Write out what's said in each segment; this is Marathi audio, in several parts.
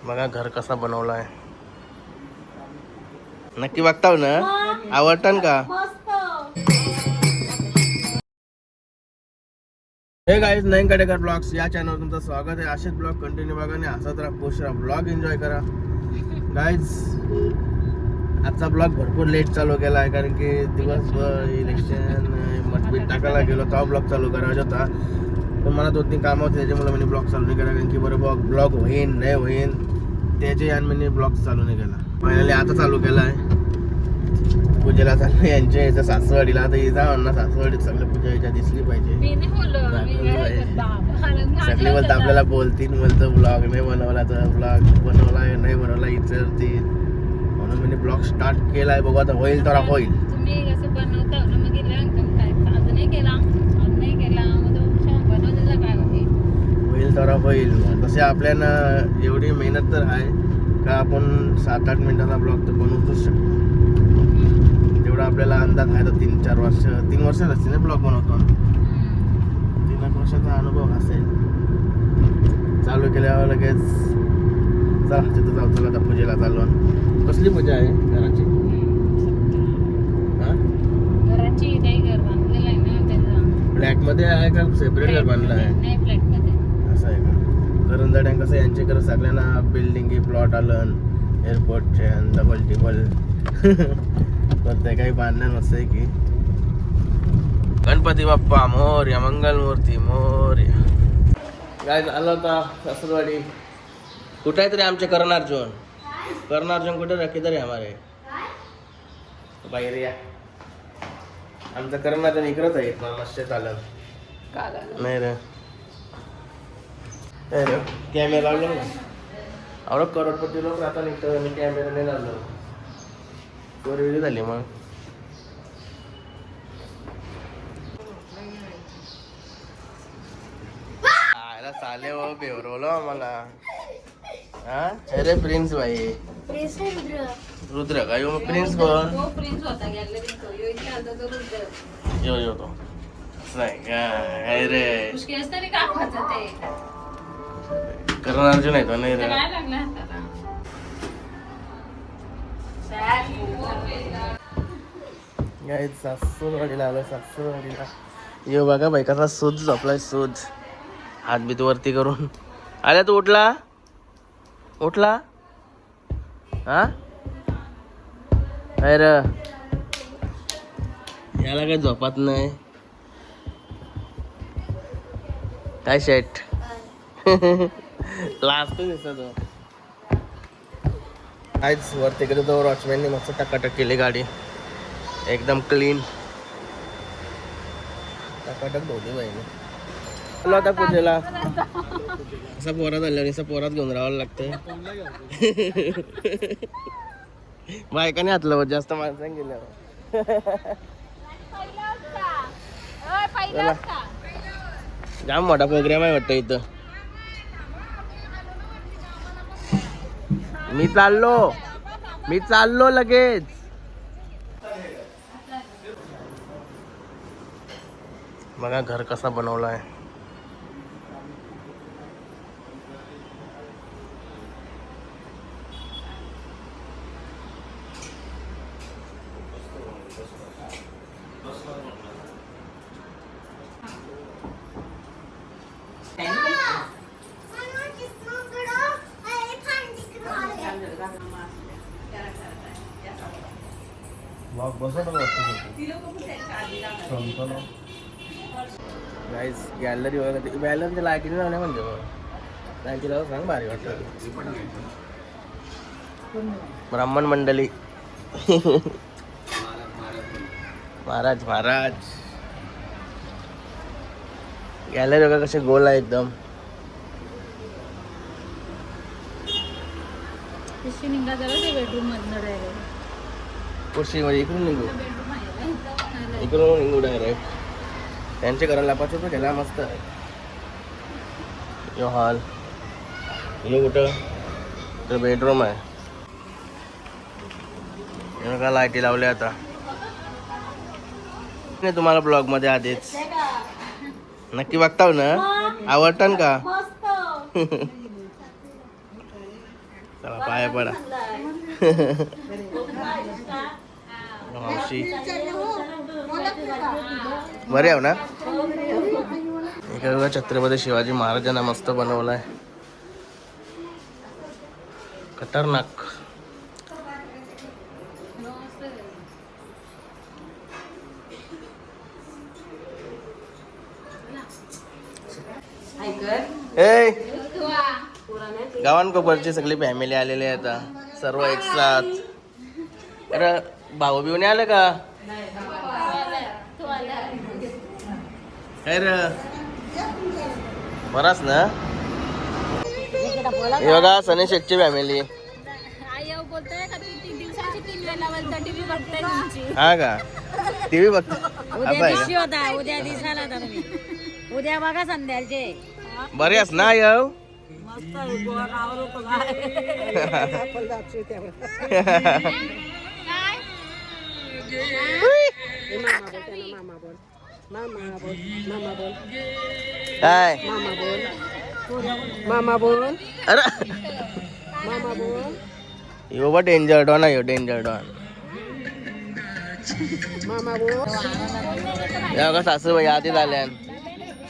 बघा घर कसा बनवलाय. नक्की बघताव ना, आवडतं का? हे गाईज, नईन कडेकर ब्लॉग्स या चॅनलवर तुमचं स्वागत आहे. असेच ब्लॉग कंटिन्यू बघा आणि हसत राहा, खुश राहा, ब्लॉग एन्जॉय करा. गाईज, आजचा ब्लॉग भरपूर लेट चालू केला आहे कारण की दिवसभर इलेक्शन मतभेद टाकायला गेलो तेव्हा ब्लॉग चालू करायचा होता. पण मला 2-3 कामं होते त्याच्यामुळे मी ब्लॉग चालू नाही केला कारण की बरोबर ब्लॉग होईन नाही होईन त्याचे आणि मी ब्लॉग चालू नाही केला. फायनली आता चालू केला आहे. पूजेला चाललं यांच्या याच्या सासवडीला. आता इजा म्हणणार सासवडीत सगळं पूजा याच्या दिसली पाहिजे. सगळे बोलतं आपल्याला बोलतील, बोलतं ब्लॉग नाही बनवला तर ब्लॉग बनवला नाही बनवला विचारतील, म्हणून मी ब्लॉग स्टार्ट केलाय. बघू आता होईल तर होईल. तुम्ही कसं बनवता ना मग आज नाही केला बनवलेलं काय होईल तर होईल. तसे आपल्याला एवढी मेहनत तर आहे का आपण 7-8 मिनिटाचा ब्लॉग तर बनवूच शकतो. तेवढा आपल्याला अंदाज आहे. तर 3 वर्ष असतील ना ब्लॉग बनवतो. 3 वर्षाचा अनुभव असेल. चालू केल्यावर लगेच चला तिथं जाऊ. चला आता पूजेला चालू. कसली पूजा आहे घराची? घराची काही घर बांधलेलं आहे ना त्याचं. फ्लॅट मध्ये आहे का सेपरेट घर बांधलं आहे? नाही, फ्लॅट मध्ये. असं आहे का? करंजाड्या कसं यांच्याकडे सगळ्यांना बिल्डिंग प्लॉट आलं एअरपोर्टचे डबल टिबल तर ते काही बांधणं नसतंय की. गणपती बाप्पा मोरया, मंगलमूर्ती मोरया. काय झालं होता सासरवाडी. कुठे आहे तरी आमचे कर्णार्जुन कुठे रखी तरी हमारे बाहेर या. आमचं कर्णार्जुन इकडंच आहे. मस्त चालत नाही रे. कॅमेरा लावलो ना. अरे करोडपती लोक राहता निघतं. मी कॅमेरा नाही लावलो. चोरी झाली मग. आयला चाले हो बेवरवलो आम्हाला. हा अरे प्रिन्स भाई. रुद्र का? यो प्रिन्स कोण? तो प्रिन्स होता गॅलरीत. तो इथे आलता तो रुद्र. यो तो नाही का? अरे उसके असताना कापायचं ते. कर्णार्जुन आहे तो नाही रे. काय लागलं हाताला? सासूरवाडीला आलो. सासूरवाडीला यो बघा बाई कसा सूज झोपलाय. सूज हात बीत वरती करून. अरे तू उठला हा? अरे याला काही झोपात नाही काय शेट. लास्ट दिसत काहीच. वरती गेलो तर वॉचमॅनने मस्त टकाटक केली गाडी. एकदम क्लीन टकाटक धुवली पाहिजे. चला आता पूजेला. असा पोरात आल्यावर असं पोरात घेऊन राहावं लागतंय. बायकाने हातलं जास्त माणसाने गेल्यावर. जाम मोठा प्रोग्राम आहे वाटतं इथं. मी चाललो लगेच. बघा घर कसा बनवलाय. गाईस गॅलरी वगैरे गॅलरीच्या लाईटीने लावण्या म्हणजे लाईटी लावून सांग भारी वाटतं. ब्राह्मण मंडळी. महाराज गॅलरी वगैरे कसे गोल आहे एकदम. बेडरूम मध्ये कुर्सी मध्ये इकडून निघू डायरेक्ट. त्यांच्या घराला 5 रुपये गेला मस्त. यो हॉल. हे कुठं बेडरूम आहे. का लाईटी लावल्या आता तुम्हाला ब्लॉग मध्ये आधीच. नक्की बघताव ना. आवडतं का? चला पाया पडा. मावशी बरे आहो ना. इकडे छत्रपती शिवाजी महाराजांना मस्त बनवलाय. खतरनाक. ए गावांकोपरची सगळी फॅमिली आलेली आहे आता सर्व एक साथ. अरे भाऊ बिवणे आले का काय रे बराच ना. हे बघा सनी शेखची फॅमिली. हा का टीव्ही बघ. उद्या दिसायला उद्या बघा संध्याचे बरेच ना येऊ. काय मामा बोल अरे मामा बोल यो बा डेंजर डॉन आहे. Danger don. मामा बोल. या बघा सासूबाई आधी झाल्यान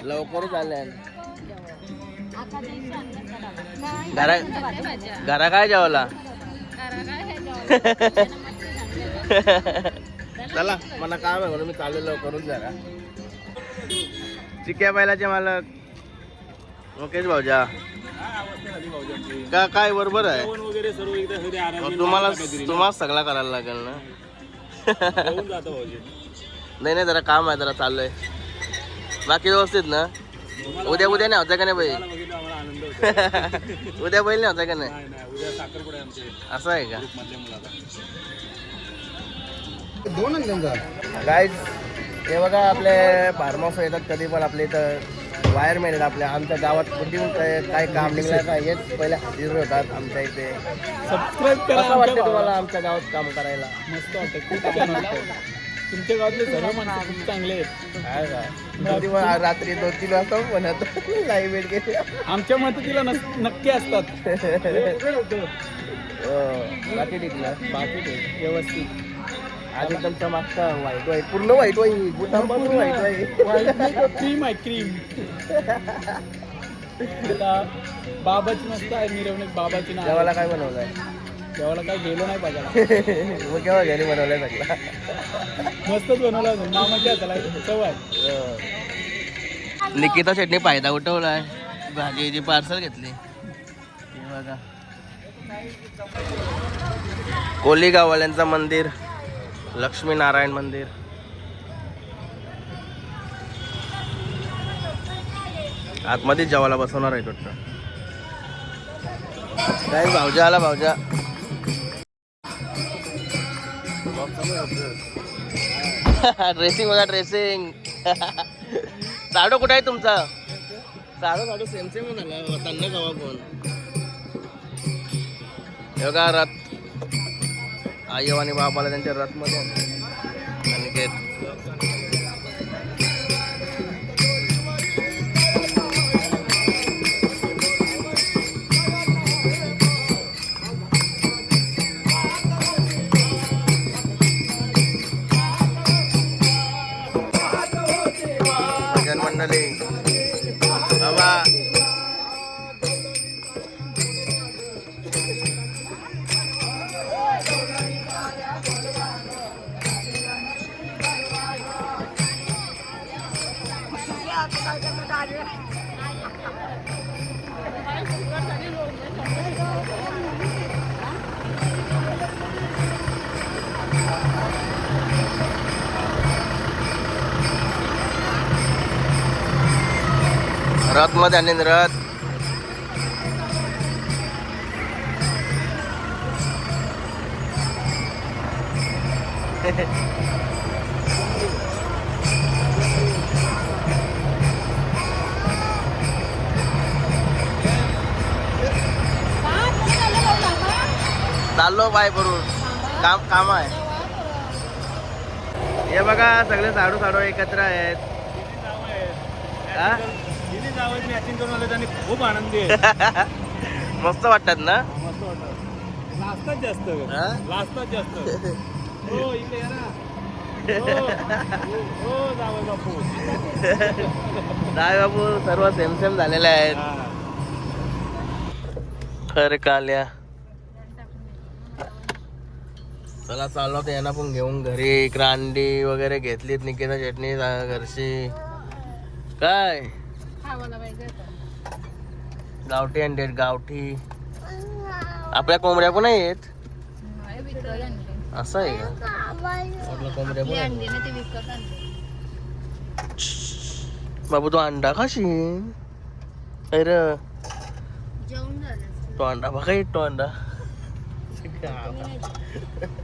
लवकरच आल्यान. घरा काय जेवला. चला मला काम आहे म्हणून मी चालू लवकरच जरा. चिक्या बैलाचे मालक मुकेश भाऊजा का काय बरोबर आहे. तुम्हाला सगळा करायला लागेल ना. नाही नाही जरा काम आहे जरा चाललंय. बाकी व्यवस्थित ना. उद्या नाही होता का नाही बैल. उद्या बैल नाही होता का नाही. असं आहे का. गाईज हे बघा आपले फार्म हाऊस येतात कधी पण आपल्या इथं वायर मिळतात. आपल्या आमच्या गावात कुठून काय काम निघलं काय हेच पहिले हजेरी होतात आमच्या इथे. सबस्क्राईब करा. कसं वाटतं तुम्हाला आमच्या गावात काम करायला. मस्त वाटतं खूप छान वाटतं. तुमच्या गावातले सर्व माणसं खूप चांगले आहेत. आहे का रात्री 2-3 वाजता म्हणत लाईव्ह भेट गेली. आमच्या मदतीला नक्की असतात. बाकी ठीक ना. बाकी ते व्यवस्थित. आज एकदमचा मागचा व्हाईट व्हाईट पूर्ण व्हाईट व्हाईट बुटांपासून व्हाईट व्हाईट. क्रीम आहे क्रीम. आता बाबाची मस्त आहे मिरवणूक. बाबाची नाव जेवायला काय बनवलंय. जेवायला काय गेलो नाही बघायला. मग केव्हा घरी बनवलंय सगळं. मस्तच बनवला मामाच्या हाताला चव आहे. निकिता शेटने फायदा उठवलाय. भाजीची पार्सल घेतली. हे बघा कोली गाववाल्यांचं मंदिर लक्ष्मीनारायण मंदिर. आतमध्ये जेवायला बसवणार आहे वाटतं. काय भाऊजा आला भाऊजा. ड्रेसिंग बघा ड्रेसिंग. साडू कुठे आहे तुमचा. साडू सेम सेम म्हणाला त्यांना गावा कोण. बघा रथ आई आणि बाबाला त्यांच्या रथमध्ये आणि ते भजन मंडळी बाबा. रथ मध्ये आणि रथ चाललो बाय करून काम आहे. हे बघा सगळे साडू साडू एकत्र आहेत. खूप आनंदी आहे. मस्त वाटतात ना. जास्त वाटत लाजतात जास्त हा? लाजतात जास्त हो इकडे या ना हो जावं बापू काय बाबू सर्व सेम सेम झालेले आहेत. हा. खर काल्या चला चाललो तर यांना पण घेऊन घरी. इकडं अंडी वगैरे घेतलीत, निकेता चटणी घरची. काय खावायला पाहिजे आता. गावठी अंडे आहेत, गावठी. आपल्या कोंबड्या पण आहेत. नाही, विकत आणले. असं आहे का? आपल्या कोंबड्या पण आपली आहेत. अंडी ना ते विकत आणले. बाबू तो अंडा खाशील अरे जेवण झालं. तो अंडा बघा तो अंडा तुम्ही नाही जेवत.